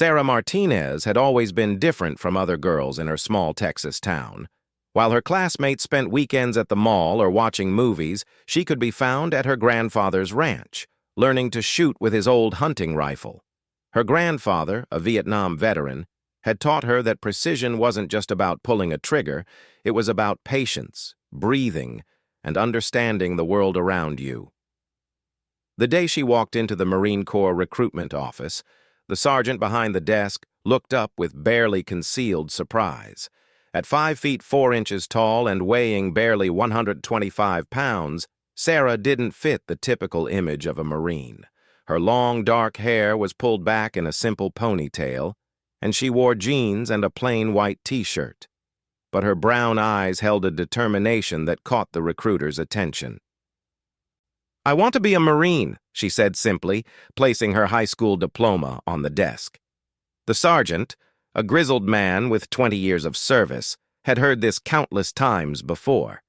Sarah Martinez had always been different from other girls in her small Texas town. While her classmates spent weekends at the mall or watching movies, she could be found at her grandfather's ranch, learning to shoot with his old hunting rifle. Her grandfather, a Vietnam veteran, had taught her that precision wasn't just about pulling a trigger, it was about patience, breathing, and understanding the world around you. The day she walked into the Marine Corps recruitment office, the sergeant behind the desk looked up with barely concealed surprise. At 5 feet 4 inches tall and weighing barely 125 pounds, Sarah didn't fit the typical image of a Marine. Her long, dark hair was pulled back in a simple ponytail, and she wore jeans and a plain white t-shirt. But her brown eyes held a determination that caught the recruiter's attention. "I want to be a Marine," she said simply, placing her high school diploma on the desk. The sergeant, a grizzled man with 20 years of service, had heard this countless times before.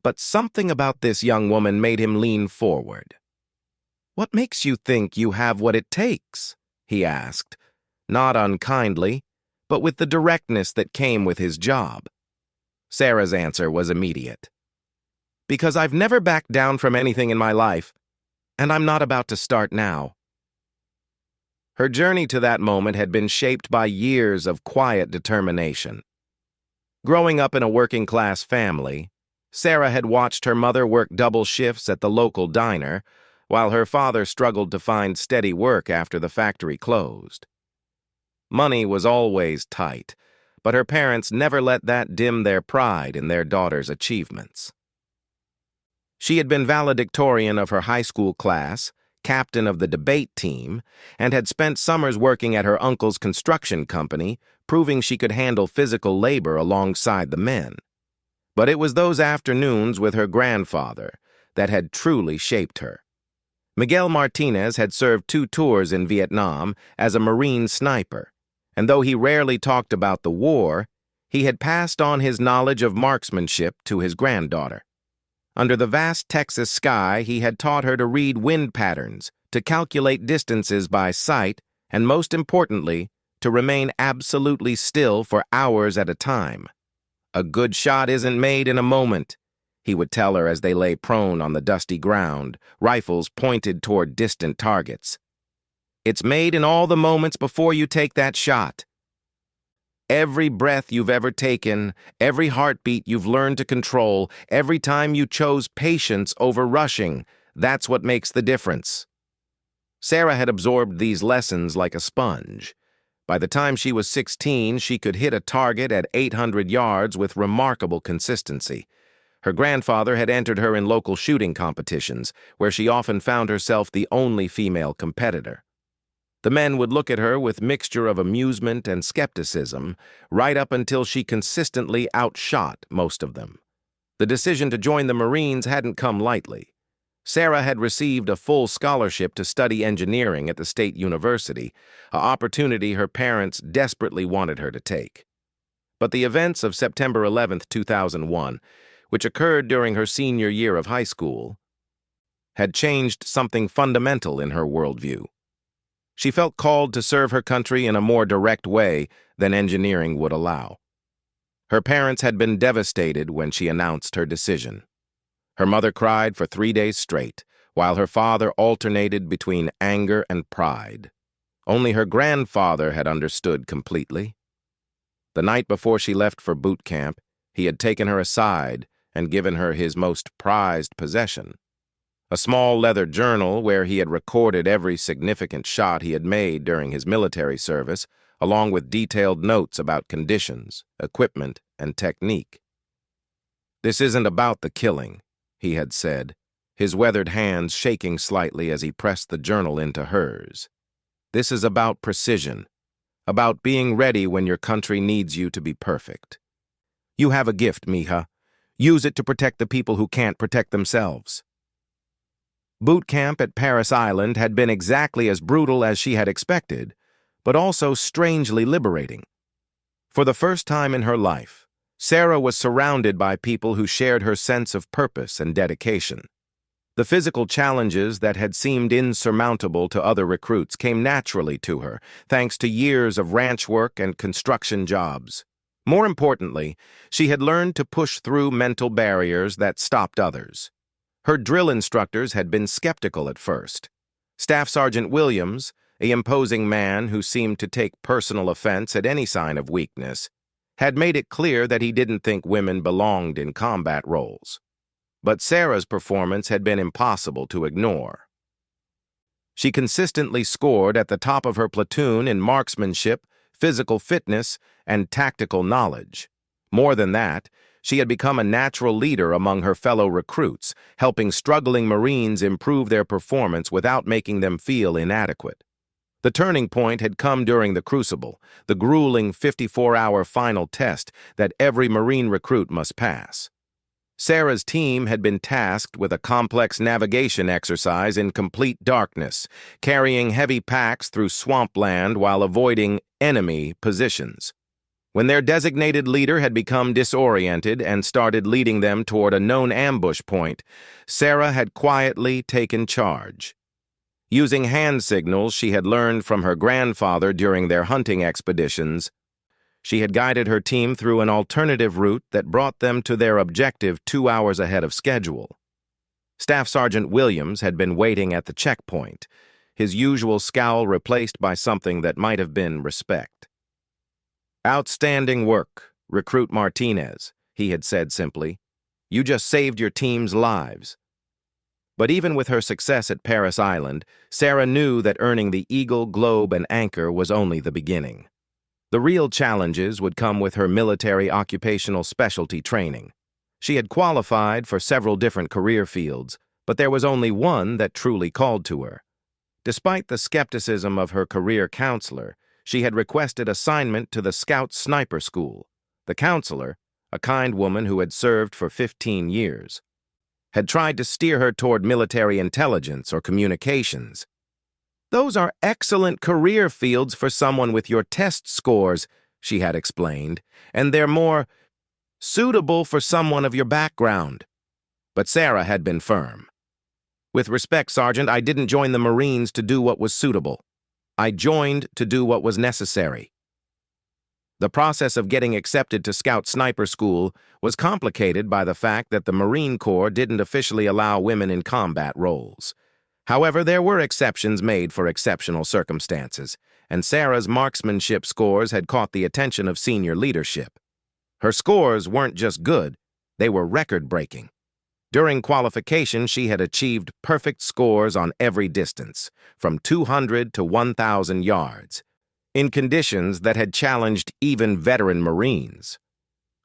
But something about this young woman made him lean forward. "What makes you think you have what it takes?" he asked, not unkindly, but with the directness that came with his job. Sarah's answer was immediate. "Because I've never backed down from anything in my life, and I'm not about to start now." Her journey to that moment had been shaped by years of quiet determination. Growing up in a working-class family, Sarah had watched her mother work double shifts at the local diner, while her father struggled to find steady work after the factory closed. Money was always tight, but her parents never let that dim their pride in their daughter's achievements. She had been valedictorian of her high school class, captain of the debate team, and had spent summers working at her uncle's construction company, proving she could handle physical labor alongside the men. But it was those afternoons with her grandfather that had truly shaped her. Miguel Martinez had served 2 tours in Vietnam as a Marine sniper, and though he rarely talked about the war, he had passed on his knowledge of marksmanship to his granddaughter. Under the vast Texas sky, he had taught her to read wind patterns, to calculate distances by sight, and most importantly, to remain absolutely still for hours at a time. "A good shot isn't made in a moment," he would tell her as they lay prone on the dusty ground, rifles pointed toward distant targets. "It's made in all the moments before you take that shot. Every breath you've ever taken, every heartbeat you've learned to control, every time you chose patience over rushing, that's what makes the difference." Sarah had absorbed these lessons like a sponge. By the time she was 16, she could hit a target at 800 yards with remarkable consistency. Her grandfather had entered her in local shooting competitions, where she often found herself the only female competitor. The men would look at her with mixture of amusement and skepticism, right up until she consistently outshot most of them. The decision to join the Marines hadn't come lightly. Sarah had received a full scholarship to study engineering at the state university, an opportunity her parents desperately wanted her to take. But the events of September 11, 2001, which occurred during her senior year of high school, had changed something fundamental in her worldview. She felt called to serve her country in a more direct way than engineering would allow. Her parents had been devastated when she announced her decision. Her mother cried for 3 days straight, while her father alternated between anger and pride. Only her grandfather had understood completely. The night before she left for boot camp, he had taken her aside and given her his most prized possession, a small leather journal where he had recorded every significant shot he had made during his military service, along with detailed notes about conditions, equipment, and technique. "This isn't about the killing," he had said, his weathered hands shaking slightly as he pressed the journal into hers. "This is about precision, about being ready when your country needs you to be perfect. You have a gift, mija. Use it to protect the people who can't protect themselves." Boot camp at Parris Island had been exactly as brutal as she had expected, but also strangely liberating. For the first time in her life, Sarah was surrounded by people who shared her sense of purpose and dedication. The physical challenges that had seemed insurmountable to other recruits came naturally to her, thanks to years of ranch work and construction jobs. More importantly, she had learned to push through mental barriers that stopped others. Her drill instructors had been skeptical at first. Staff Sergeant Williams, an imposing man who seemed to take personal offense at any sign of weakness, had made it clear that he didn't think women belonged in combat roles. But Sarah's performance had been impossible to ignore. She consistently scored at the top of her platoon in marksmanship, physical fitness, and tactical knowledge. More than that, she had become a natural leader among her fellow recruits, helping struggling Marines improve their performance without making them feel inadequate. The turning point had come during the Crucible, the grueling 54-hour final test that every Marine recruit must pass. Sarah's team had been tasked with a complex navigation exercise in complete darkness, carrying heavy packs through swampland while avoiding enemy positions. When their designated leader had become disoriented and started leading them toward a known ambush point, Sarah had quietly taken charge. Using hand signals she had learned from her grandfather during their hunting expeditions, she had guided her team through an alternative route that brought them to their objective 2 hours ahead of schedule. Staff Sergeant Williams had been waiting at the checkpoint, his usual scowl replaced by something that might have been respect. "Outstanding work, Recruit Martinez," he had said simply. "You just saved your team's lives." But even with her success at Parris Island, Sarah knew that earning the Eagle, Globe, and Anchor was only the beginning. The real challenges would come with her military occupational specialty training. She had qualified for several different career fields, but there was only one that truly called to her. Despite the skepticism of her career counselor, she had requested assignment to the Scout Sniper School. The counselor, a kind woman who had served for 15 years, had tried to steer her toward military intelligence or communications. "Those are excellent career fields for someone with your test scores," she had explained, "and they're more suitable for someone of your background." But Sarah had been firm. "With respect, Sergeant, I didn't join the Marines to do what was suitable. I joined to do what was necessary." The process of getting accepted to Scout Sniper School was complicated by the fact that the Marine Corps didn't officially allow women in combat roles. However, there were exceptions made for exceptional circumstances, and Sarah's marksmanship scores had caught the attention of senior leadership. Her scores weren't just good, they were record-breaking. During qualification, she had achieved perfect scores on every distance, from 200 to 1,000 yards, in conditions that had challenged even veteran Marines.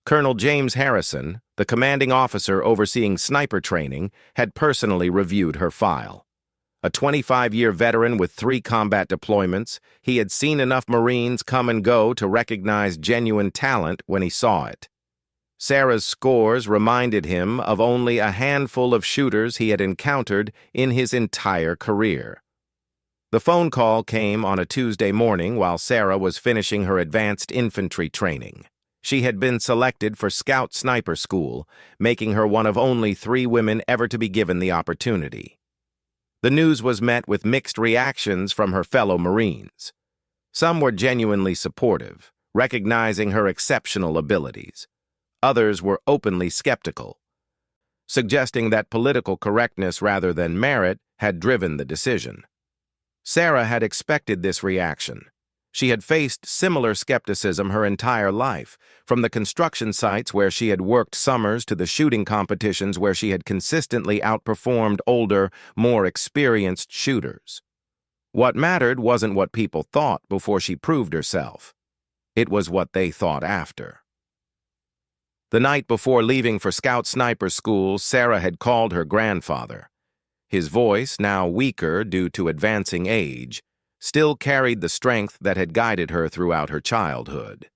Colonel James Harrison, the commanding officer overseeing sniper training, had personally reviewed her file. A 25-year veteran with 3 combat deployments, he had seen enough Marines come and go to recognize genuine talent when he saw it. Sarah's scores reminded him of only a handful of shooters he had encountered in his entire career. The phone call came on a Tuesday morning while Sarah was finishing her advanced infantry training. She had been selected for Scout Sniper School, making her one of only 3 women ever to be given the opportunity. The news was met with mixed reactions from her fellow Marines. Some were genuinely supportive, recognizing her exceptional abilities. Others were openly skeptical, suggesting that political correctness rather than merit had driven the decision. Sarah had expected this reaction. She had faced similar skepticism her entire life, from the construction sites where she had worked summers to the shooting competitions where she had consistently outperformed older, more experienced shooters. What mattered wasn't what people thought before she proved herself. It was what they thought after. The night before leaving for Scout Sniper School, Sarah had called her grandfather. His voice, now weaker due to advancing age, still carried the strength that had guided her throughout her childhood.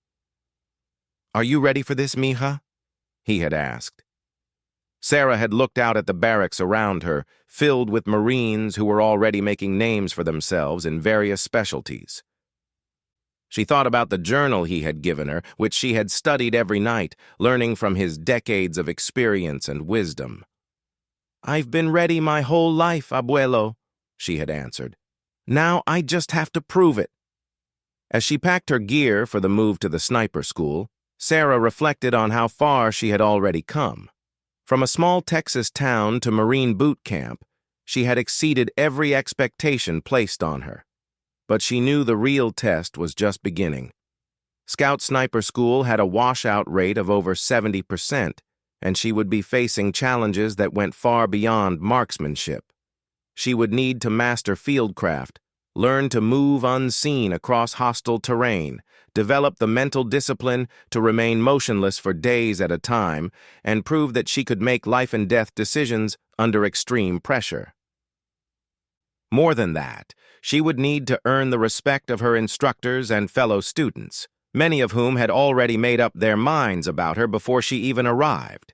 "Are you ready for this, mija?" he had asked. Sarah had looked out at the barracks around her, filled with Marines who were already making names for themselves in various specialties. She thought about the journal he had given her, which she had studied every night, learning from his decades of experience and wisdom. "I've been ready my whole life, abuelo," she had answered. "Now I just have to prove it." As she packed her gear for the move to the sniper school, Sarah reflected on how far she had already come. From a small Texas town to Marine boot camp, she had exceeded every expectation placed on her. But she knew the real test was just beginning. Scout Sniper School had a washout rate of over 70%, and she would be facing challenges that went far beyond marksmanship. She would need to master fieldcraft, learn to move unseen across hostile terrain, develop the mental discipline to remain motionless for days at a time, and prove that she could make life-and-death decisions under extreme pressure. More than that, she would need to earn the respect of her instructors and fellow students, many of whom had already made up their minds about her before she even arrived.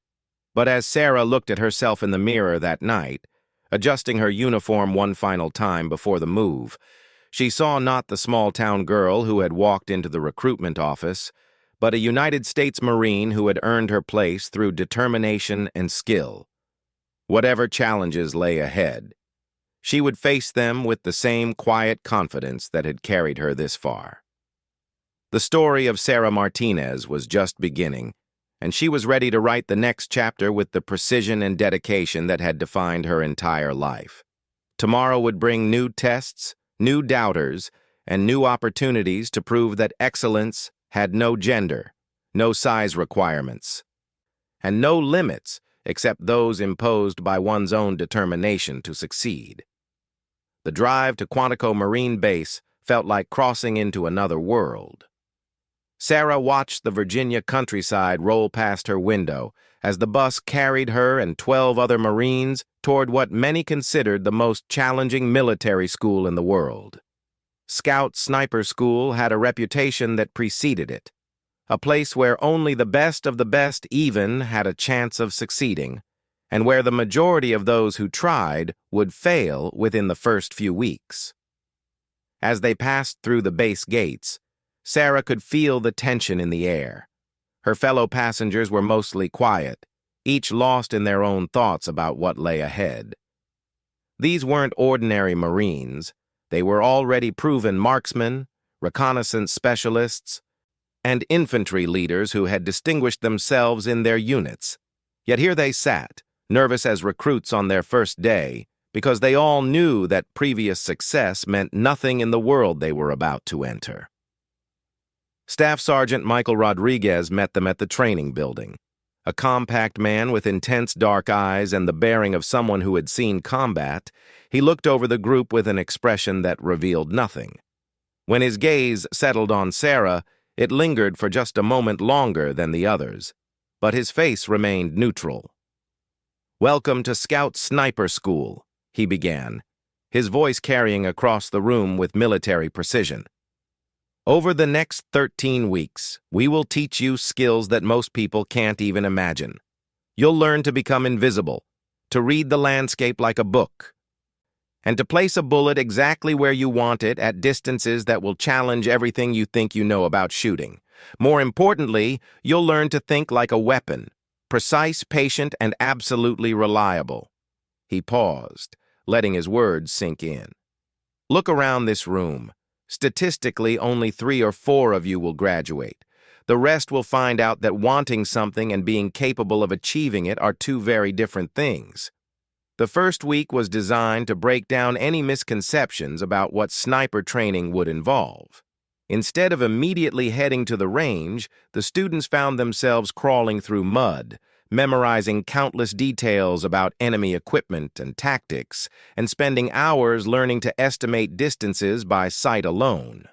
But as Sarah looked at herself in the mirror that night, adjusting her uniform one final time before the move, she saw not the small-town girl who had walked into the recruitment office, but a United States Marine who had earned her place through determination and skill. Whatever challenges lay ahead, she would face them with the same quiet confidence that had carried her this far. The story of Sarah Martinez was just beginning, and she was ready to write the next chapter with the precision and dedication that had defined her entire life. Tomorrow would bring new tests, new doubters, and new opportunities to prove that excellence had no gender, no size requirements, and no limits except those imposed by one's own determination to succeed. The drive to Quantico Marine Base felt like crossing into another world. Sarah watched the Virginia countryside roll past her window as the bus carried her and 12 other Marines toward what many considered the most challenging military school in the world. Scout Sniper School had a reputation that preceded it, a place where only the best of the best even had a chance of succeeding, and where the majority of those who tried would fail within the first few weeks. As they passed through the base gates, Sarah could feel the tension in the air. Her fellow passengers were mostly quiet, each lost in their own thoughts about what lay ahead. These weren't ordinary Marines. They were already proven marksmen, reconnaissance specialists, and infantry leaders who had distinguished themselves in their units. Yet here they sat, nervous as recruits on their first day, because they all knew that previous success meant nothing in the world they were about to enter. Staff Sergeant Michael Rodriguez met them at the training building. A compact man with intense dark eyes and the bearing of someone who had seen combat, he looked over the group with an expression that revealed nothing. When his gaze settled on Sarah, it lingered for just a moment longer than the others, but his face remained neutral. "Welcome to Scout Sniper School," he began, his voice carrying across the room with military precision. "Over the next 13 weeks, we will teach you skills that most people can't even imagine. You'll learn to become invisible, to read the landscape like a book, and to place a bullet exactly where you want it at distances that will challenge everything you think you know about shooting. More importantly, you'll learn to think like a weapon, precise, patient, and absolutely reliable." He paused, letting his words sink in. "Look around this room. Statistically, only 3 or 4 of you will graduate. The rest will find out that wanting something and being capable of achieving it are two very different things." The first week was designed to break down any misconceptions about what sniper training would involve. Instead of immediately heading to the range, the students found themselves crawling through mud, memorizing countless details about enemy equipment and tactics, and spending hours learning to estimate distances by sight alone.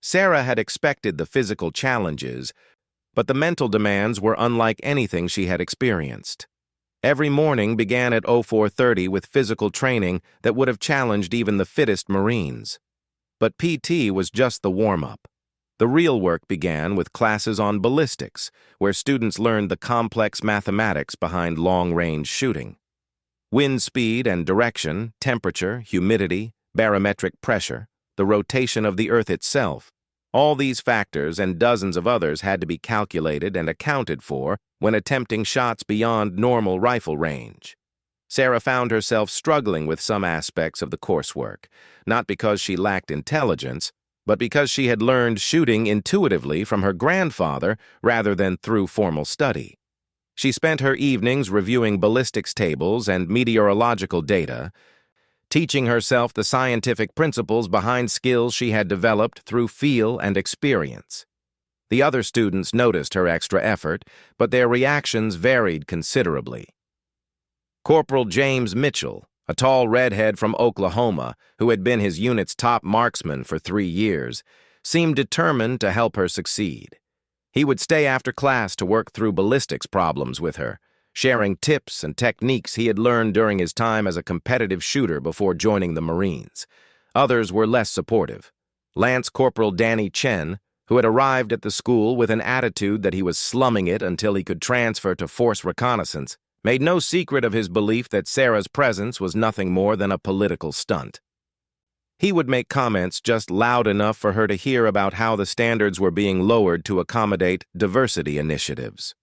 Sarah had expected the physical challenges, but the mental demands were unlike anything she had experienced. Every morning began at 04:30 with physical training that would have challenged even the fittest Marines. But PT was just the warm-up. The real work began with classes on ballistics, where students learned the complex mathematics behind long-range shooting. Wind speed and direction, temperature, humidity, barometric pressure, the rotation of the Earth itself, all these factors and dozens of others had to be calculated and accounted for when attempting shots beyond normal rifle range. Sarah found herself struggling with some aspects of the coursework, not because she lacked intelligence, but because she had learned shooting intuitively from her grandfather rather than through formal study. She spent her evenings reviewing ballistics tables and meteorological data, teaching herself the scientific principles behind skills she had developed through feel and experience. The other students noticed her extra effort, but their reactions varied considerably. Corporal James Mitchell, a tall redhead from Oklahoma who had been his unit's top marksman for 3 years, seemed determined to help her succeed. He would stay after class to work through ballistics problems with her, sharing tips and techniques he had learned during his time as a competitive shooter before joining the Marines. Others were less supportive. Lance Corporal Danny Chen, who had arrived at the school with an attitude that he was slumming it until he could transfer to force reconnaissance, made no secret of his belief that Sarah's presence was nothing more than a political stunt. He would make comments just loud enough for her to hear about how the standards were being lowered to accommodate diversity initiatives.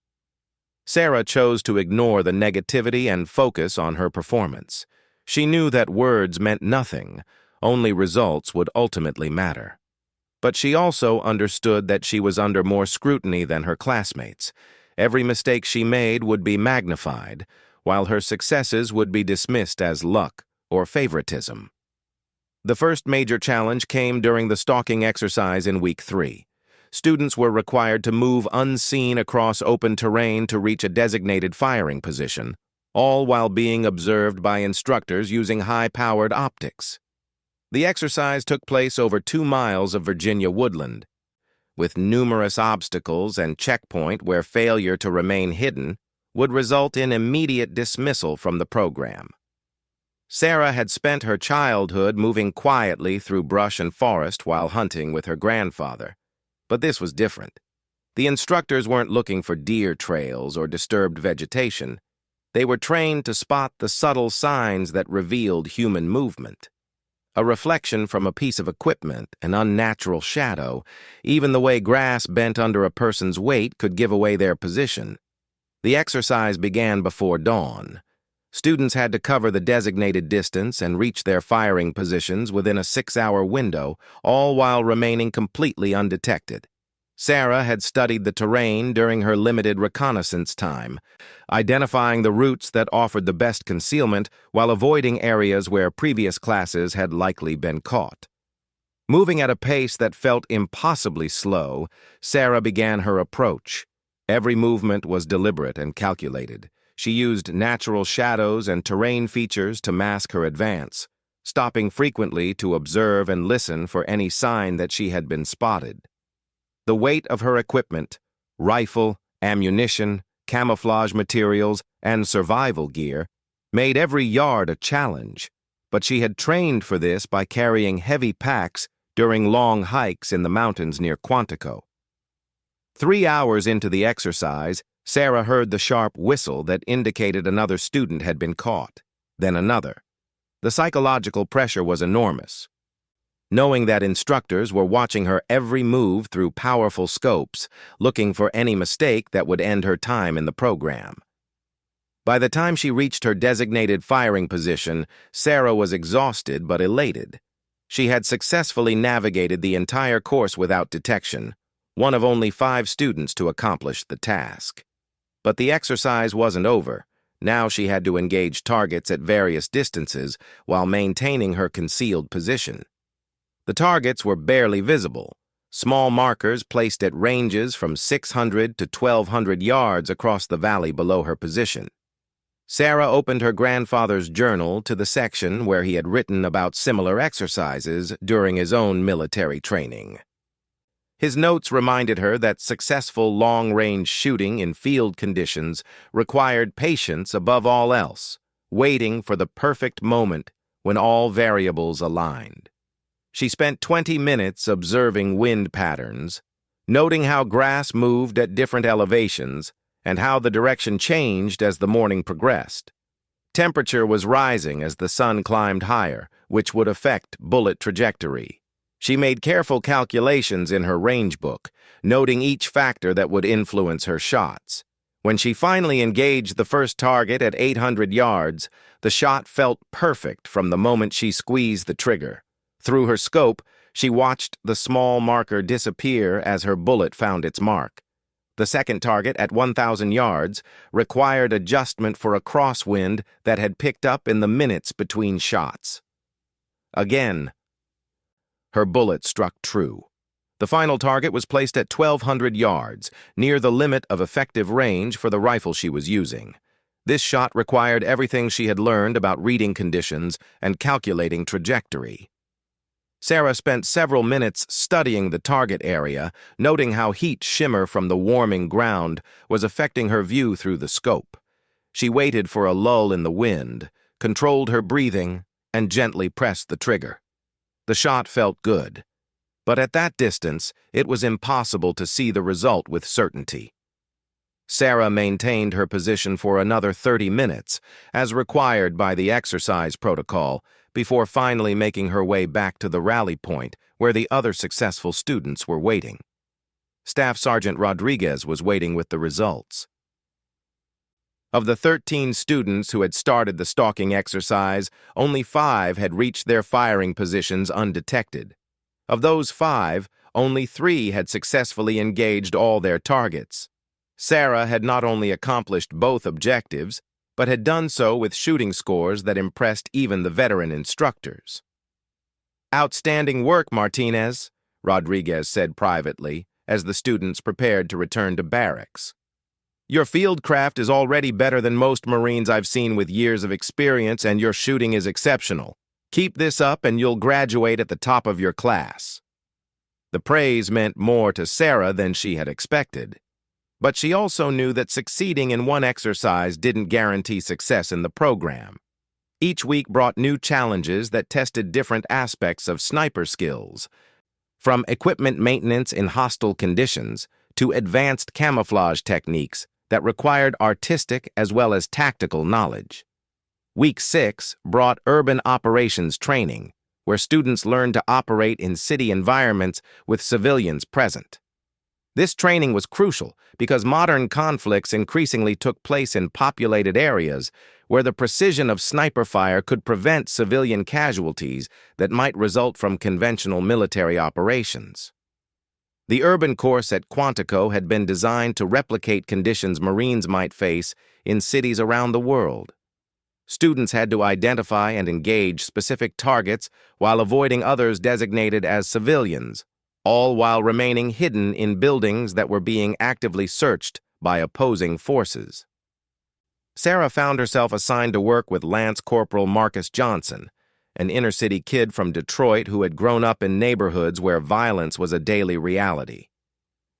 Sarah chose to ignore the negativity and focus on her performance. She knew that words meant nothing, only results would ultimately matter. But she also understood that she was under more scrutiny than her classmates. Every mistake she made would be magnified, while her successes would be dismissed as luck or favoritism. The first major challenge came during the stalking exercise in week 3. Students were required to move unseen across open terrain to reach a designated firing position, all while being observed by instructors using high-powered optics. The exercise took place over 2 miles of Virginia woodland, with numerous obstacles and checkpoint where failure to remain hidden would result in immediate dismissal from the program. Sarah had spent her childhood moving quietly through brush and forest while hunting with her grandfather, but this was different. The instructors weren't looking for deer trails or disturbed vegetation. They were trained to spot the subtle signs that revealed human movement. A reflection from a piece of equipment, an unnatural shadow, even the way grass bent under a person's weight could give away their position. The exercise began before dawn. Students had to cover the designated distance and reach their firing positions within a 6-hour window, all while remaining completely undetected. Sarah had studied the terrain during her limited reconnaissance time, identifying the routes that offered the best concealment while avoiding areas where previous classes had likely been caught. Moving at a pace that felt impossibly slow, Sarah began her approach. Every movement was deliberate and calculated. She used natural shadows and terrain features to mask her advance, stopping frequently to observe and listen for any sign that she had been spotted. The weight of her equipment, rifle, ammunition, camouflage materials, and survival gear, made every yard a challenge, but she had trained for this by carrying heavy packs during long hikes in the mountains near Quantico. 3 hours into the exercise, Sarah heard the sharp whistle that indicated another student had been caught, then another. The psychological pressure was enormous. Knowing that instructors were watching her every move through powerful scopes, looking for any mistake that would end her time in the program. By the time she reached her designated firing position, Sarah was exhausted but elated. She had successfully navigated the entire course without detection, one of only 5 students to accomplish the task. But the exercise wasn't over. Now she had to engage targets at various distances while maintaining her concealed position. The targets were barely visible, small markers placed at ranges from 600 to 1,200 yards across the valley below her position. Sarah opened her grandfather's journal to the section where he had written about similar exercises during his own military training. His notes reminded her that successful long-range shooting in field conditions required patience above all else, waiting for the perfect moment when all variables aligned. She spent 20 minutes observing wind patterns, noting how grass moved at different elevations and how the direction changed as the morning progressed. Temperature was rising as the sun climbed higher, which would affect bullet trajectory. She made careful calculations in her range book, noting each factor that would influence her shots. When she finally engaged the first target at 800 yards, the shot felt perfect from the moment she squeezed the trigger. Through her scope, she watched the small marker disappear as her bullet found its mark. The second target at 1,000 yards required adjustment for a crosswind that had picked up in the minutes between shots. Again, her bullet struck true. The final target was placed at 1,200 yards, near the limit of effective range for the rifle she was using. This shot required everything she had learned about reading conditions and calculating trajectory. Sarah spent several minutes studying the target area, noting how heat shimmer from the warming ground was affecting her view through the scope. She waited for a lull in the wind, controlled her breathing, and gently pressed the trigger. The shot felt good, but at that distance, it was impossible to see the result with certainty. Sarah maintained her position for another 30 minutes, as required by the exercise protocol, before finally making her way back to the rally point where the other successful students were waiting. Staff Sergeant Rodriguez was waiting with the results. Of the 13 students who had started the stalking exercise, only 5 had reached their firing positions undetected. Of those 5, only 3 had successfully engaged all their targets. Sarah had not only accomplished both objectives, but had done so with shooting scores that impressed even the veteran instructors. "Outstanding work, Martinez," Rodriguez said privately, as the students prepared to return to barracks. "Your field craft is already better than most Marines I've seen with years of experience, and your shooting is exceptional. Keep this up and you'll graduate at the top of your class." The praise meant more to Sarah than she had expected. But she also knew that succeeding in one exercise didn't guarantee success in the program. Each week brought new challenges that tested different aspects of sniper skills, from equipment maintenance in hostile conditions to advanced camouflage techniques that required artistic as well as tactical knowledge. Week 6 brought urban operations training, where students learned to operate in city environments with civilians present. This training was crucial because modern conflicts increasingly took place in populated areas where the precision of sniper fire could prevent civilian casualties that might result from conventional military operations. The urban course at Quantico had been designed to replicate conditions Marines might face in cities around the world. Students had to identify and engage specific targets while avoiding others designated as civilians, all while remaining hidden in buildings that were being actively searched by opposing forces. Sarah found herself assigned to work with Lance Corporal Marcus Johnson, an inner-city kid from Detroit who had grown up in neighborhoods where violence was a daily reality.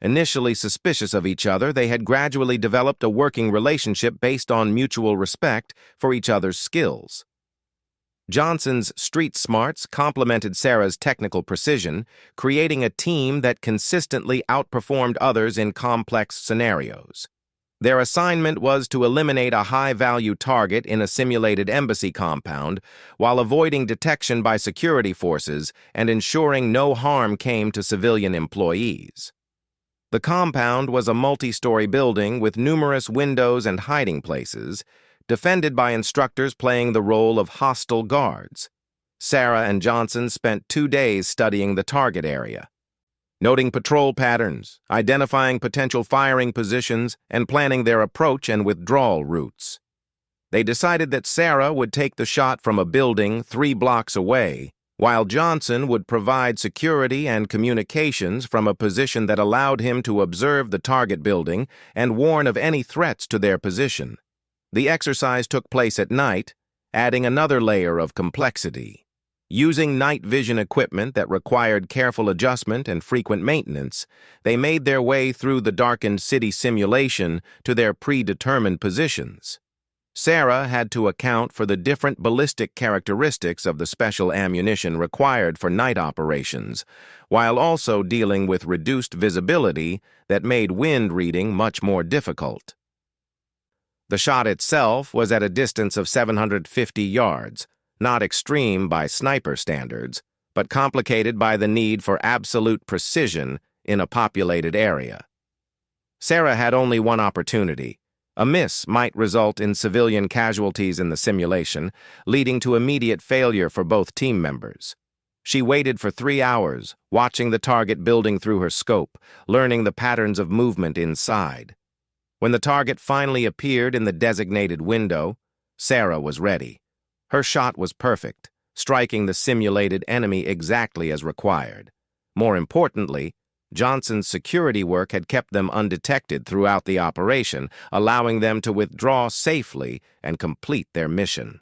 Initially suspicious of each other, they had gradually developed a working relationship based on mutual respect for each other's skills. Johnson's street smarts complemented Sarah's technical precision, creating a team that consistently outperformed others in complex scenarios. Their assignment was to eliminate a high-value target in a simulated embassy compound while avoiding detection by security forces and ensuring no harm came to civilian employees. The compound was a multi-story building with numerous windows and hiding places, defended by instructors playing the role of hostile guards. Sarah and Johnson spent 2 days studying the target area, noting patrol patterns, identifying potential firing positions, and planning their approach and withdrawal routes. They decided that Sarah would take the shot from a building 3 blocks away, while Johnson would provide security and communications from a position that allowed him to observe the target building and warn of any threats to their position. The exercise took place at night, adding another layer of complexity. Using night vision equipment that required careful adjustment and frequent maintenance, they made their way through the darkened city simulation to their predetermined positions. Sarah had to account for the different ballistic characteristics of the special ammunition required for night operations, while also dealing with reduced visibility that made wind reading much more difficult. The shot itself was at a distance of 750 yards, not extreme by sniper standards, but complicated by the need for absolute precision in a populated area. Sarah had only one opportunity, A miss might result in civilian casualties in the simulation, leading to immediate failure for both team members. She waited for 3 hours, watching the target building through her scope, learning the patterns of movement inside. When the target finally appeared in the designated window, Sarah was ready. Her shot was perfect, striking the simulated enemy exactly as required. More importantly, Johnson's security work had kept them undetected throughout the operation, allowing them to withdraw safely and complete their mission.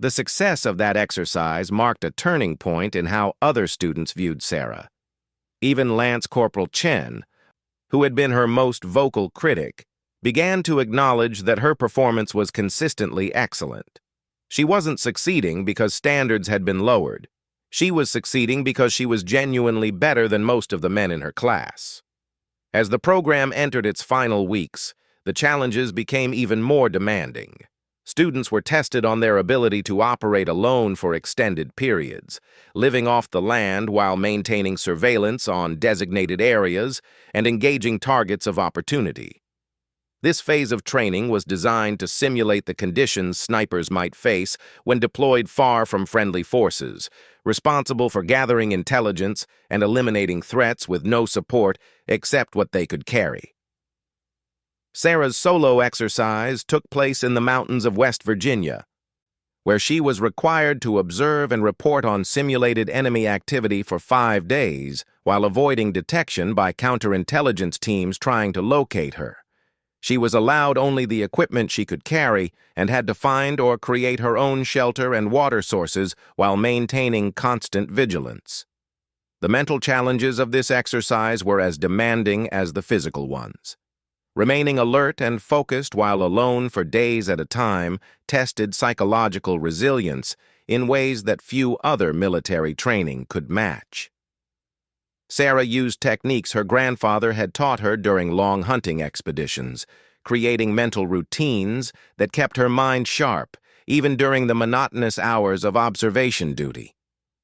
The success of that exercise marked a turning point in how other students viewed Sarah. Even Lance Corporal Chen, who had been her most vocal critic, began to acknowledge that her performance was consistently excellent. She wasn't succeeding because standards had been lowered. She was succeeding because she was genuinely better than most of the men in her class. As the program entered its final weeks, the challenges became even more demanding. Students were tested on their ability to operate alone for extended periods, living off the land while maintaining surveillance on designated areas and engaging targets of opportunity. This phase of training was designed to simulate the conditions snipers might face when deployed far from friendly forces, responsible for gathering intelligence and eliminating threats with no support except what they could carry. Sarah's solo exercise took place in the mountains of West Virginia, where she was required to observe and report on simulated enemy activity for 5 days while avoiding detection by counterintelligence teams trying to locate her. She was allowed only the equipment she could carry and had to find or create her own shelter and water sources while maintaining constant vigilance. The mental challenges of this exercise were as demanding as the physical ones. Remaining alert and focused while alone for days at a time tested psychological resilience in ways that few other military training could match. Sarah used techniques her grandfather had taught her during long hunting expeditions, creating mental routines that kept her mind sharp, even during the monotonous hours of observation duty.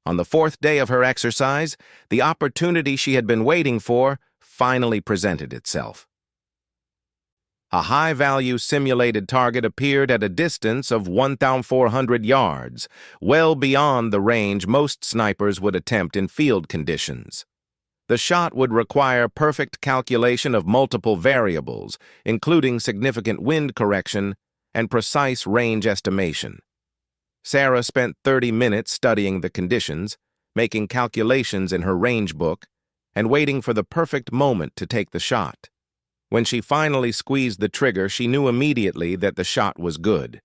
On the 4th day of her exercise, the opportunity she had been waiting for finally presented itself. A high-value simulated target appeared at a distance of 1,400 yards, well beyond the range most snipers would attempt in field conditions. The shot would require perfect calculation of multiple variables, including significant wind correction and precise range estimation. Sarah spent 30 minutes studying the conditions, making calculations in her range book, and waiting for the perfect moment to take the shot. When she finally squeezed the trigger, she knew immediately that the shot was good.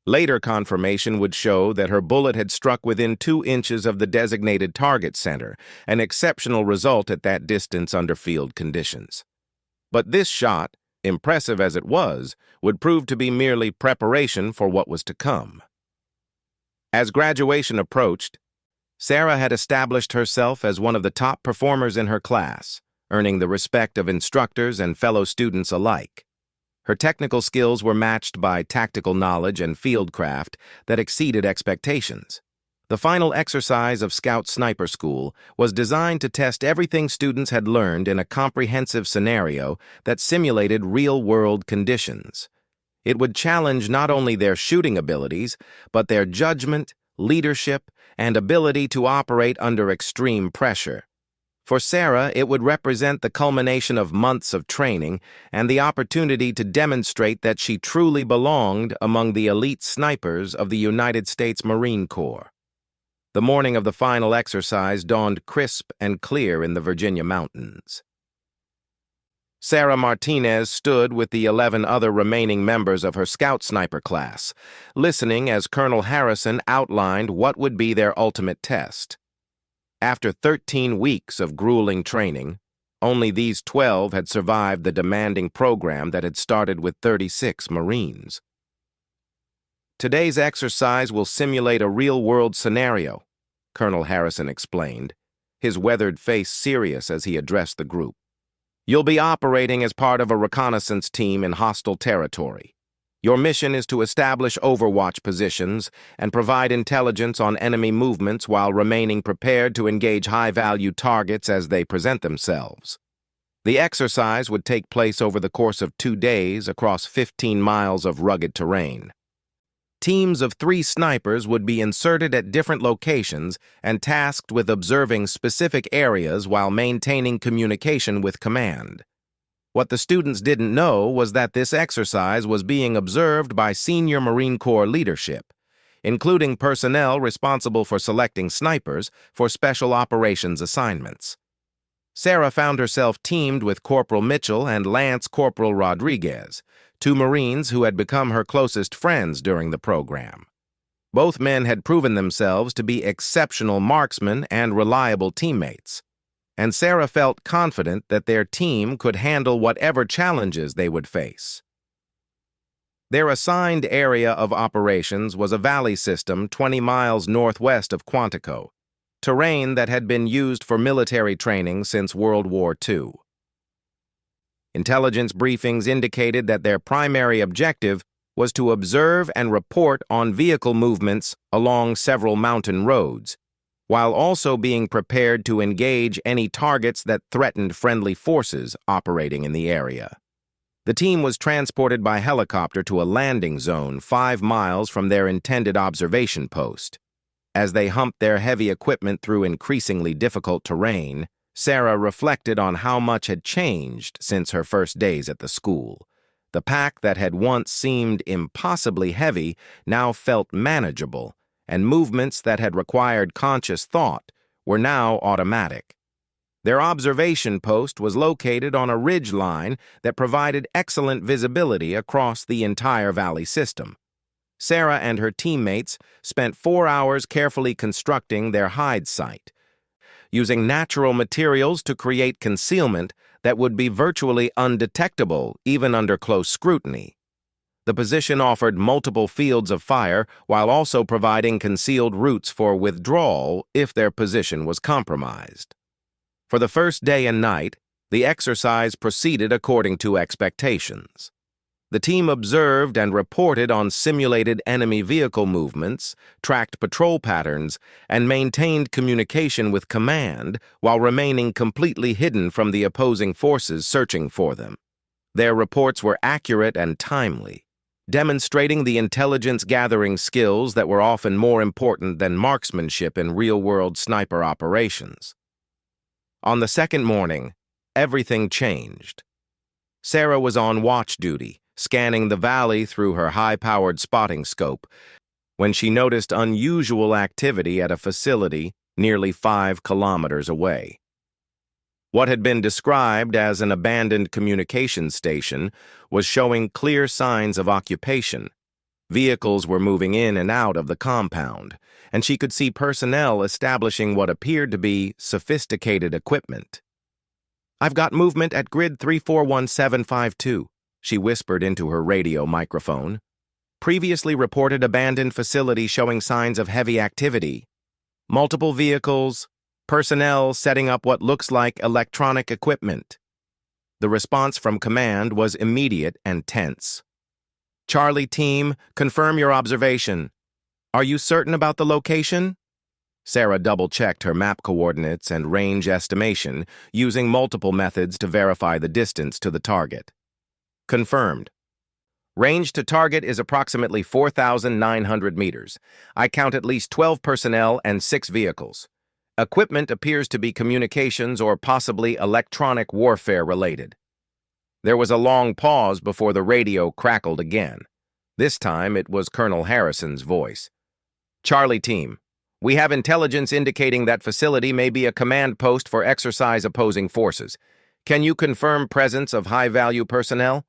Later confirmation would show that her bullet had struck within 2 inches of the designated target center, an exceptional result at that distance under field conditions. But this shot, impressive as it was, would prove to be merely preparation for what was to come. As graduation approached, Sarah had established herself as one of the top performers in her class, earning the respect of instructors and fellow students alike. Her technical skills were matched by tactical knowledge and fieldcraft that exceeded expectations. The final exercise of Scout Sniper School was designed to test everything students had learned in a comprehensive scenario that simulated real-world conditions. It would challenge not only their shooting abilities, but their judgment, leadership, and ability to operate under extreme pressure. For Sarah, it would represent the culmination of months of training and the opportunity to demonstrate that she truly belonged among the elite snipers of the United States Marine Corps. The morning of the final exercise dawned crisp and clear in the Virginia mountains. Sarah Martinez stood with the 11 other remaining members of her Scout Sniper class, listening as Colonel Harrison outlined what would be their ultimate test. After 13 weeks of grueling training, only these 12 had survived the demanding program that had started with 36 Marines. Today's exercise will simulate a real-world scenario, Colonel Harrison explained, his weathered face serious as he addressed the group. You'll be operating as part of a reconnaissance team in hostile territory. Your mission is to establish overwatch positions and provide intelligence on enemy movements while remaining prepared to engage high-value targets as they present themselves. The exercise would take place over the course of 2 days across 15 miles of rugged terrain. Teams of 3 snipers would be inserted at different locations and tasked with observing specific areas while maintaining communication with command. What the students didn't know was that this exercise was being observed by senior Marine Corps leadership, including personnel responsible for selecting snipers for special operations assignments. Sarah found herself teamed with Corporal Mitchell and Lance Corporal Rodriguez, 2 Marines who had become her closest friends during the program. Both men had proven themselves to be exceptional marksmen and reliable teammates, and Sarah felt confident that their team could handle whatever challenges they would face. Their assigned area of operations was a valley system 20 miles northwest of Quantico, terrain that had been used for military training since World War II. Intelligence briefings indicated that their primary objective was to observe and report on vehicle movements along several mountain roads, while also being prepared to engage any targets that threatened friendly forces operating in the area. The team was transported by helicopter to a landing zone 5 miles from their intended observation post. As they humped their heavy equipment through increasingly difficult terrain, Sarah reflected on how much had changed since her first days at the school. The pack that had once seemed impossibly heavy now felt manageable, and movements that had required conscious thought were now automatic. Their observation post was located on a ridge line that provided excellent visibility across the entire valley system. Sarah and her teammates spent 4 hours carefully constructing their hide site, using natural materials to create concealment that would be virtually undetectable even under close scrutiny. The position offered multiple fields of fire while also providing concealed routes for withdrawal if their position was compromised. For the first day and night, the exercise proceeded according to expectations. The team observed and reported on simulated enemy vehicle movements, tracked patrol patterns, and maintained communication with command while remaining completely hidden from the opposing forces searching for them. Their reports were accurate and timely, demonstrating the intelligence-gathering skills that were often more important than marksmanship in real-world sniper operations. On the second morning, everything changed. Sarah was on watch duty, scanning the valley through her high-powered spotting scope, when she noticed unusual activity at a facility nearly 5 kilometers away. What had been described as an abandoned communications station was showing clear signs of occupation. Vehicles were moving in and out of the compound, and she could see personnel establishing what appeared to be sophisticated equipment. "I've got movement at grid 341752, she whispered into her radio microphone. "Previously reported abandoned facility showing signs of heavy activity. Multiple vehicles, personnel setting up what looks like electronic equipment." The response from command was immediate and tense. "Charlie team, confirm your observation. Are you certain about the location?" Sarah double-checked her map coordinates and range estimation, using multiple methods to verify the distance to the target. "Confirmed. Range to target is approximately 4,900 meters. I count at least 12 personnel and 6 vehicles. Equipment appears to be communications or possibly electronic warfare related." There was a long pause before the radio crackled again. This time it was Colonel Harrison's voice. "Charlie team, we have intelligence indicating that facility may be a command post for exercise opposing forces. Can you confirm presence of high-value personnel?"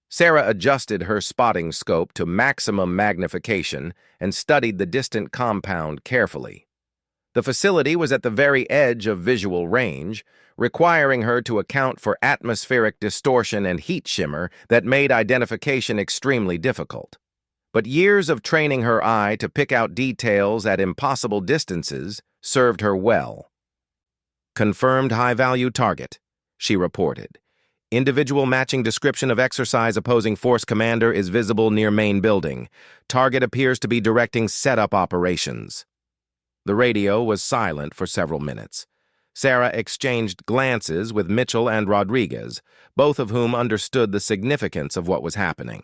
Sarah adjusted her spotting scope to maximum magnification and studied the distant compound carefully. The facility was at the very edge of visual range, requiring her to account for atmospheric distortion and heat shimmer that made identification extremely difficult. But years of training her eye to pick out details at impossible distances served her well. "Confirmed high-value target," she reported. "Individual matching description of exercise opposing force commander is visible near main building. Target appears to be directing setup operations." The radio was silent for several minutes. Sarah exchanged glances with Mitchell and Rodriguez, both of whom understood the significance of what was happening.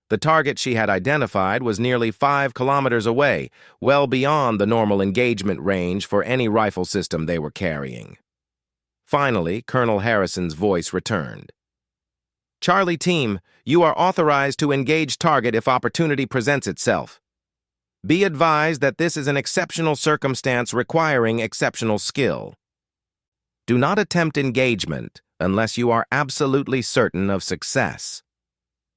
The target she had identified was nearly 5 kilometers away, well beyond the normal engagement range for any rifle system they were carrying. Finally, Colonel Harrison's voice returned. "Charlie Team, you are authorized to engage target if opportunity presents itself. Be advised that this is an exceptional circumstance requiring exceptional skill. Do not attempt engagement unless you are absolutely certain of success."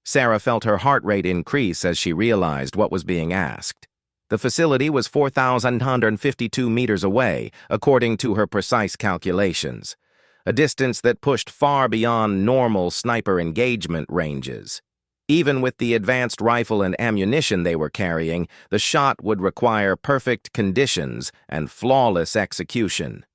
Sarah felt her heart rate increase as she realized what was being asked. The facility was 4,152 meters away, according to her precise calculations, a distance that pushed far beyond normal sniper engagement ranges. Even with the advanced rifle and ammunition they were carrying, the shot would require perfect conditions and flawless execution.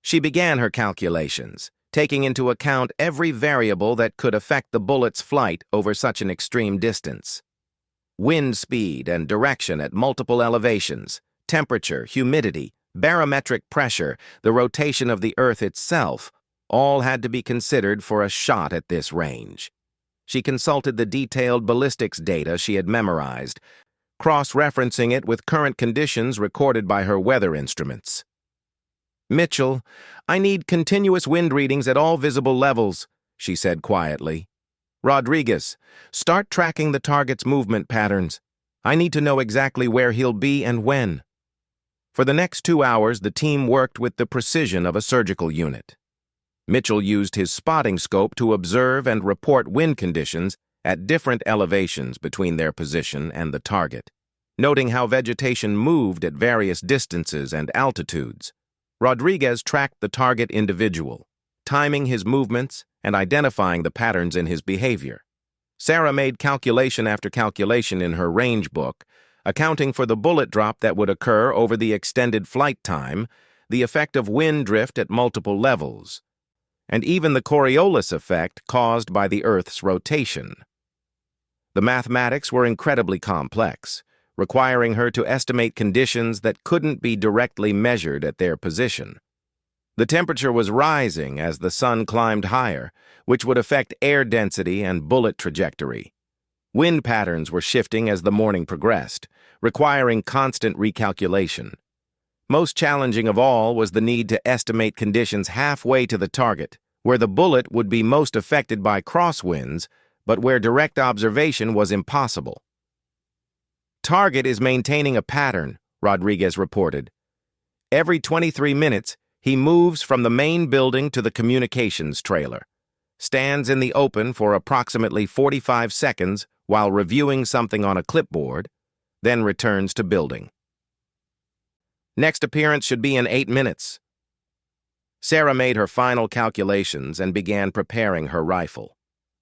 She began her calculations, taking into account every variable that could affect the bullet's flight over such an extreme distance. Wind speed and direction at multiple elevations, temperature, humidity, barometric pressure, the rotation of the Earth itself, all had to be considered for a shot at this range. She consulted the detailed ballistics data she had memorized, cross-referencing it with current conditions recorded by her weather instruments. "Mitchell, I need continuous wind readings at all visible levels," she said quietly. "Rodriguez, start tracking the target's movement patterns. I need to know exactly where he'll be and when." For the next 2 hours, the team worked with the precision of a surgical unit. Mitchell used his spotting scope to observe and report wind conditions at different elevations between their position and the target, noting how vegetation moved at various distances and altitudes. Rodriguez tracked the target individual, timing his movements and identifying the patterns in his behavior. Sarah made calculation after calculation in her range book, accounting for the bullet drop that would occur over the extended flight time, the effect of wind drift at multiple levels, and even the Coriolis effect caused by the Earth's rotation. The mathematics were incredibly complex, requiring her to estimate conditions that couldn't be directly measured at their position. The temperature was rising as the sun climbed higher, which would affect air density and bullet trajectory. Wind patterns were shifting as the morning progressed, requiring constant recalculation. Most challenging of all was the need to estimate conditions halfway to the target, where the bullet would be most affected by crosswinds, but where direct observation was impossible. "Target is maintaining a pattern," Rodriguez reported. "Every 23 minutes, he moves from the main building to the communications trailer, stands in the open for approximately 45 seconds while reviewing something on a clipboard, then returns to building. Next appearance should be in 8 minutes." Sarah made her final calculations and began preparing her rifle.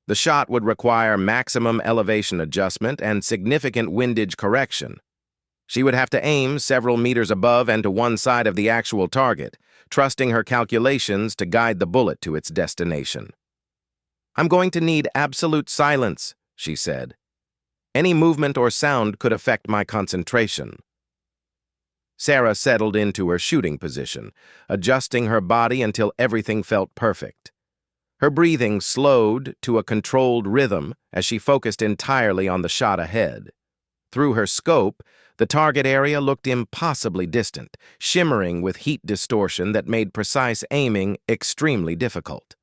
The shot would require maximum elevation adjustment and significant windage correction. She would have to aim several meters above and to one side of the actual target, trusting her calculations to guide the bullet to its destination. "I'm going to need absolute silence," she said. "Any movement or sound could affect my concentration." Sarah settled into her shooting position, adjusting her body until everything felt perfect. Her breathing slowed to a controlled rhythm as she focused entirely on the shot ahead. Through her scope, the target area looked impossibly distant, shimmering with heat distortion that made precise aiming extremely difficult.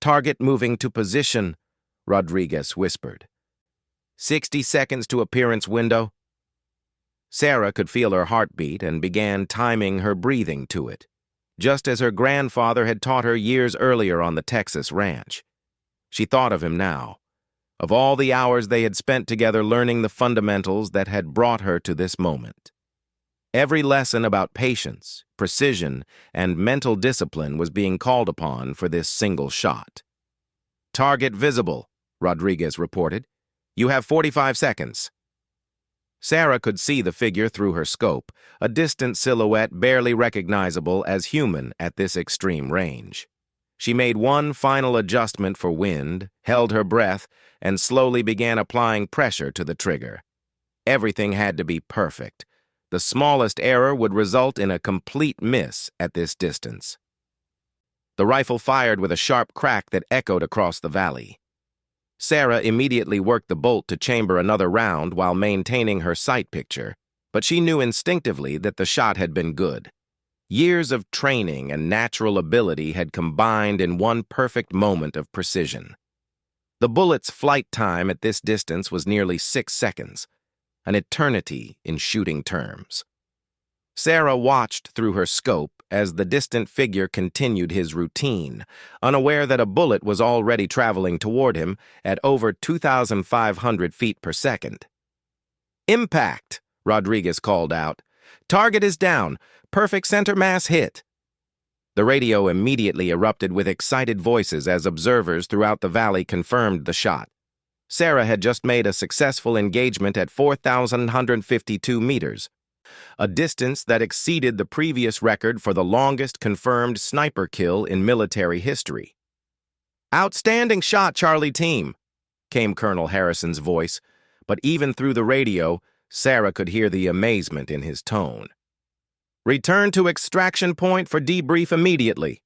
"Target moving to position," Rodriguez whispered. 60 seconds to appearance window." Sarah could feel her heartbeat and began timing her breathing to it, just as her grandfather had taught her years earlier on the Texas ranch. She thought of him now, of all the hours they had spent together learning the fundamentals that had brought her to this moment. Every lesson about patience, precision, and mental discipline was being called upon for this single shot. "Target visible," Rodriguez reported. "You have 45 seconds." Sarah could see the figure through her scope, a distant silhouette barely recognizable as human at this extreme range. She made one final adjustment for wind, held her breath, and slowly began applying pressure to the trigger. Everything had to be perfect. The smallest error would result in a complete miss at this distance. The rifle fired with a sharp crack that echoed across the valley. Sarah immediately worked the bolt to chamber another round while maintaining her sight picture, but she knew instinctively that the shot had been good. Years of training and natural ability had combined in one perfect moment of precision. The bullet's flight time at this distance was nearly 6 seconds, an eternity in shooting terms. Sarah watched through her scope as the distant figure continued his routine, unaware that a bullet was already traveling toward him at over 2,500 feet per second. "Impact!" Rodriguez called out. "Target is down. Perfect center mass hit." The radio immediately erupted with excited voices as observers throughout the valley confirmed the shot. Sarah had just made a successful engagement at 4,152 meters, a distance that exceeded the previous record for the longest confirmed sniper kill in military history. "Outstanding shot, Charlie team," came Colonel Harrison's voice, but even through the radio, Sarah could hear the amazement in his tone. "Return to extraction point for debrief immediately."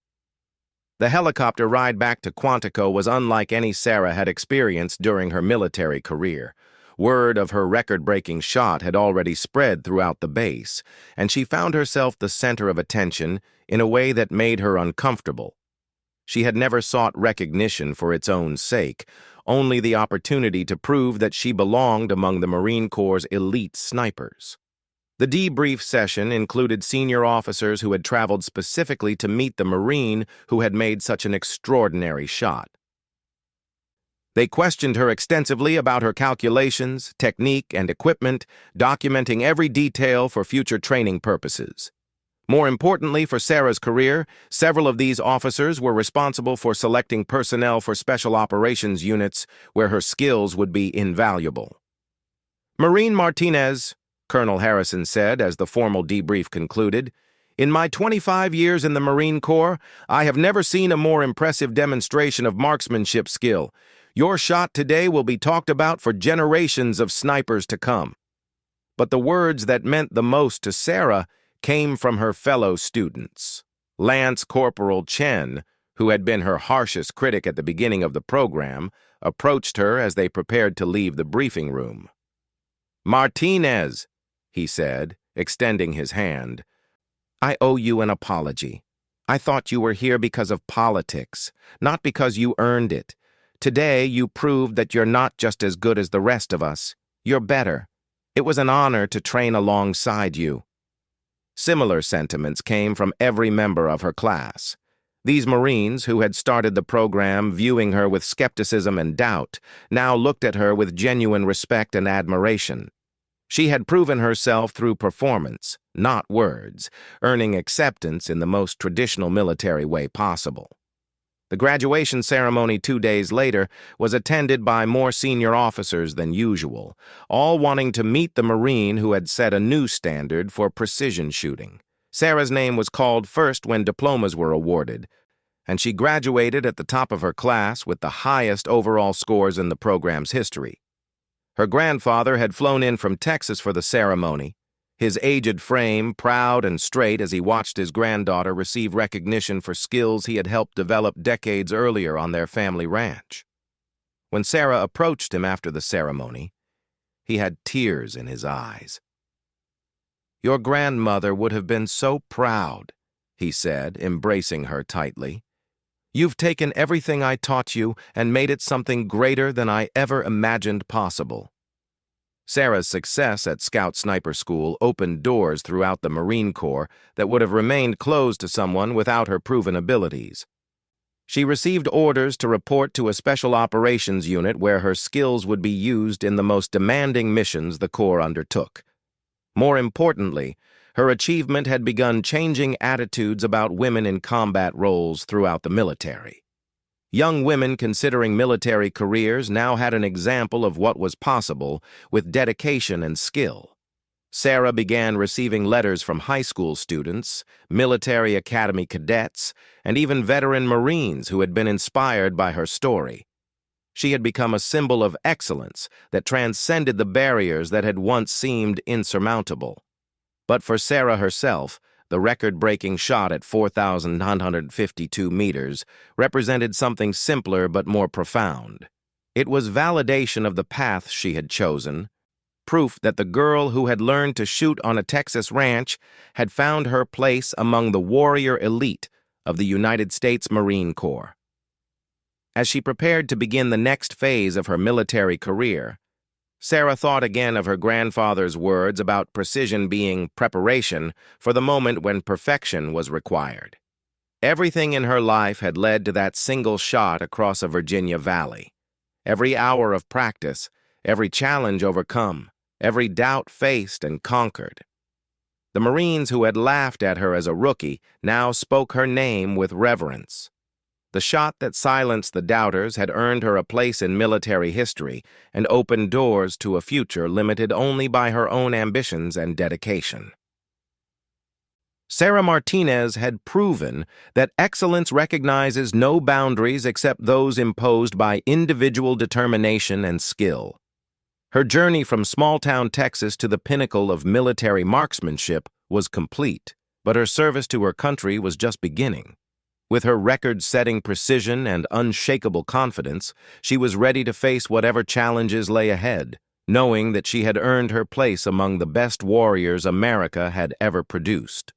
The helicopter ride back to Quantico was unlike any Sarah had experienced during her military career. Word of her record-breaking shot had already spread throughout the base, and she found herself the center of attention in a way that made her uncomfortable. She had never sought recognition for its own sake, only the opportunity to prove that she belonged among the Marine Corps' elite snipers. The debrief session included senior officers who had traveled specifically to meet the Marine who had made such an extraordinary shot. They questioned her extensively about her calculations, technique, and equipment, documenting every detail for future training purposes. More importantly for Sarah's career, several of these officers were responsible for selecting personnel for special operations units where her skills would be invaluable. "Marine Martinez," Colonel Harrison said as the formal debrief concluded, "in my 25 years in the Marine Corps, I have never seen a more impressive demonstration of marksmanship skill. Your shot today will be talked about for generations of snipers to come." But the words that meant the most to Sarah came from her fellow students. Lance Corporal Chen, who had been her harshest critic at the beginning of the program, approached her as they prepared to leave the briefing room. "Martinez," he said, extending his hand, "I owe you an apology. I thought you were here because of politics, not because you earned it. Today, you proved that you're not just as good as the rest of us. You're better. It was an honor to train alongside you." Similar sentiments came from every member of her class. These Marines, who had started the program viewing her with skepticism and doubt, now looked at her with genuine respect and admiration. She had proven herself through performance, not words, earning acceptance in the most traditional military way possible. The graduation ceremony 2 days later was attended by more senior officers than usual, all wanting to meet the Marine who had set a new standard for precision shooting. Sarah's name was called first when diplomas were awarded, and she graduated at the top of her class with the highest overall scores in the program's history. Her grandfather had flown in from Texas for the ceremony, his aged frame proud and straight as he watched his granddaughter receive recognition for skills he had helped develop decades earlier on their family ranch. When Sarah approached him after the ceremony, he had tears in his eyes. "Your grandmother would have been so proud," he said, embracing her tightly. "You've taken everything I taught you and made it something greater than I ever imagined possible." Sarah's success at Scout Sniper School opened doors throughout the Marine Corps that would have remained closed to someone without her proven abilities. She received orders to report to a special operations unit where her skills would be used in the most demanding missions the Corps undertook. More importantly, her achievement had begun changing attitudes about women in combat roles throughout the military. Young women considering military careers now had an example of what was possible with dedication and skill. Sarah began receiving letters from high school students, military academy cadets, and even veteran Marines who had been inspired by her story. She had become a symbol of excellence that transcended the barriers that had once seemed insurmountable. But for Sarah herself, the record-breaking shot at 4,952 meters represented something simpler but more profound. It was validation of the path she had chosen, proof that the girl who had learned to shoot on a Texas ranch had found her place among the warrior elite of the United States Marine Corps. As she prepared to begin the next phase of her military career, Sarah thought again of her grandfather's words about precision being preparation for the moment when perfection was required. Everything in her life had led to that single shot across a Virginia valley. Every hour of practice, every challenge overcome, every doubt faced and conquered. The Marines who had laughed at her as a rookie now spoke her name with reverence. The shot that silenced the doubters had earned her a place in military history and opened doors to a future limited only by her own ambitions and dedication. Sarah Martinez had proven that excellence recognizes no boundaries except those imposed by individual determination and skill. Her journey from small-town Texas to the pinnacle of military marksmanship was complete, but her service to her country was just beginning. With her record-setting precision and unshakable confidence, she was ready to face whatever challenges lay ahead, knowing that she had earned her place among the best warriors America had ever produced.